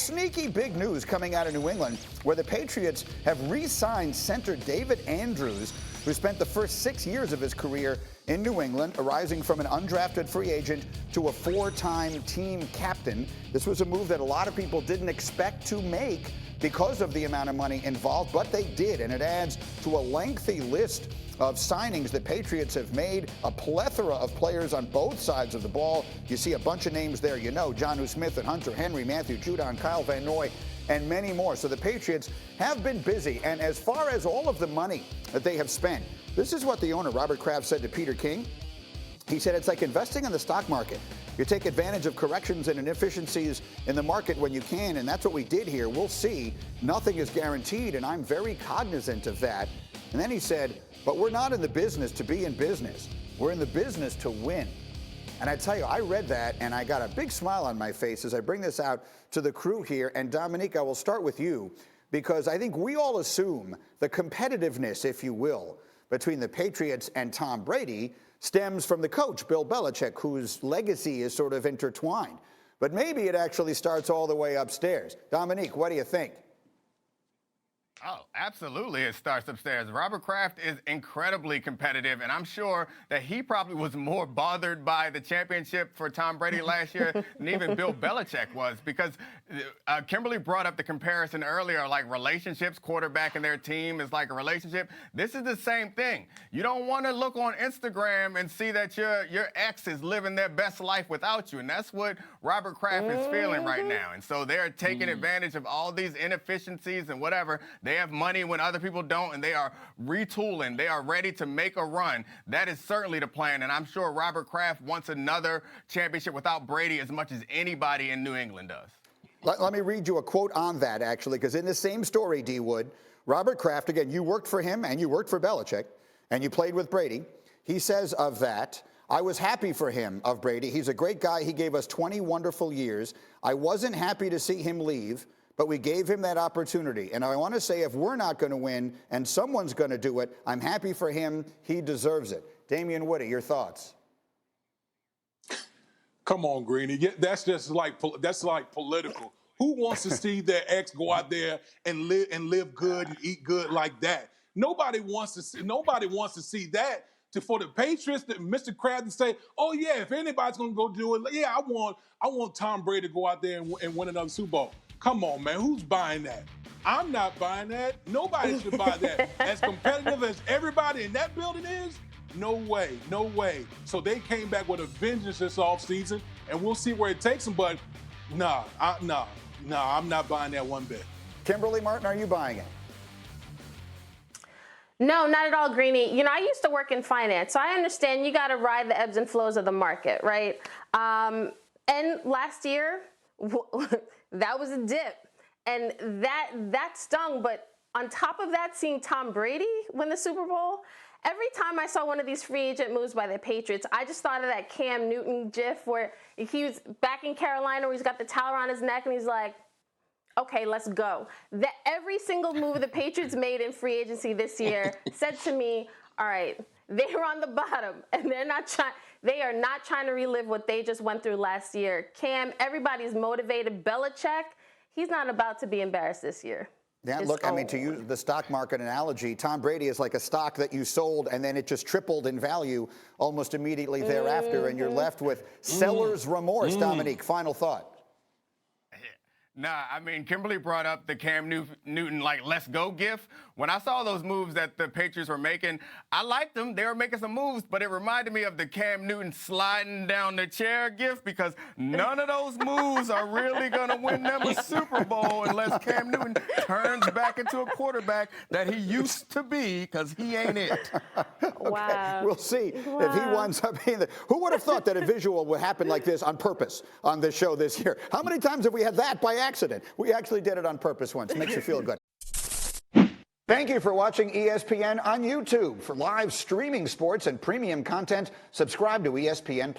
sneaky big news coming out of New England, where the Patriots have re-signed center David Andrews, who spent the first 6 years of his career in New England, arising from an undrafted free agent to a 4-time team captain. This was a move that a lot of people didn't expect to make because of the amount of money involved, but they did, and it adds to a lengthy list of signings the Patriots have made, a plethora of players on both sides of the ball. You see a bunch of names there, Jonnu Smith and Hunter Henry, Matthew Judon, Kyle Van Noy, and many more. So the Patriots have been busy, and as far as all of the money that they have spent, this is what the owner, Robert Kraft, said to Peter King. He said it's like investing in the stock market. You take advantage of corrections and inefficiencies in the market when you can, and that's what we did here. We'll see. Nothing is guaranteed, and I'm very cognizant of that. And then he said, but we're not in the business to be in business. We're in the business to win. And I tell you, I read that, and I got a big smile on my face as I bring this out to the crew here. And Domonique, I will start with you, because I think we all assume the competitiveness, if you will, between the Patriots and Tom Brady stems from the coach, Bill Belichick, whose legacy is sort of intertwined. But maybe it actually starts all the way upstairs. Domonique, what do you think? Oh, absolutely. It starts upstairs. Robert Kraft is incredibly competitive, and I'm sure that he probably was more bothered by the championship for Tom Brady last year than even Bill Belichick was, because Kimberly brought up the comparison earlier, like relationships, quarterback and their team is like a relationship. This is the same thing. You don't want to look on Instagram and see that your ex is living their best life without you, and that's what Robert Kraft is feeling right now. And so they're taking advantage of all these inefficiencies and whatever. They have money when other people don't, and they are retooling. They are ready to make a run. That is certainly the plan, and I'm sure Robert Kraft wants another championship without Brady as much as anybody in New England does. Let me read you a quote on that, actually, because in the same story, D. Wood, Robert Kraft, again, you worked for him and you worked for Belichick, and you played with Brady. He says of that, I was happy for him, of Brady. He's a great guy. He gave us 20 wonderful years. I wasn't happy to see him leave, but we gave him that opportunity. And I want to say, if we're not going to win and someone's going to do it, I'm happy for him. He deserves it. Damien Woody, your thoughts? Come on, Greeny. That's just like political. Who wants to see their ex go out there and live good and eat good like that? Nobody wants to see that. For the Patriots, Mr. Kraft to say, "Oh yeah, if anybody's going to go do it, yeah, I want Tom Brady to go out there and win another Super Bowl." Come on, man. Who's buying that? I'm not buying that. Nobody should buy that. As competitive as everybody in that building is, no way, no way. So they came back with a vengeance this offseason, and we'll see where it takes them. But I'm not buying that one bit. Kimberly Martin, are you buying it? No, not at all, Greeny. I used to work in finance, so I understand you got to ride the ebbs and flows of the market, right? And last year, that was a dip, and that stung. But on top of that, seeing Tom Brady win the Super Bowl, every time I saw one of these free agent moves by the Patriots, I just thought of that Cam Newton gif where he was back in Carolina, where he's got the towel around his neck, and he's like, okay, let's go. That every single move the Patriots made in free agency this year said to me, all right, they're on the bottom, and they are not trying to relive what they just went through last year. Cam, everybody's motivated. Belichick, he's not about to be embarrassed this year. Yeah, look, I mean, to use the stock market analogy, Tom Brady is like a stock that you sold and then it just tripled in value almost immediately thereafter, and you're left with seller's remorse. Domonique, final thought. Nah, I mean, Kimberly brought up the Cam Newton, like, let's go gif. When I saw those moves that the Patriots were making, I liked them. They were making some moves, but it reminded me of the Cam Newton sliding down the chair gif, because none of those moves are really going to win them a Super Bowl unless Cam Newton turns back into a quarterback that he used to be, because he ain't it. Okay, wow. We'll see if he winds up being there. Who would have thought that a visual would happen like this on purpose on this show this year? How many times have we had that by accident? We actually did it on purpose once. Makes you feel good. Thank you for watching ESPN on YouTube. For live streaming sports and premium content, subscribe to ESPN+.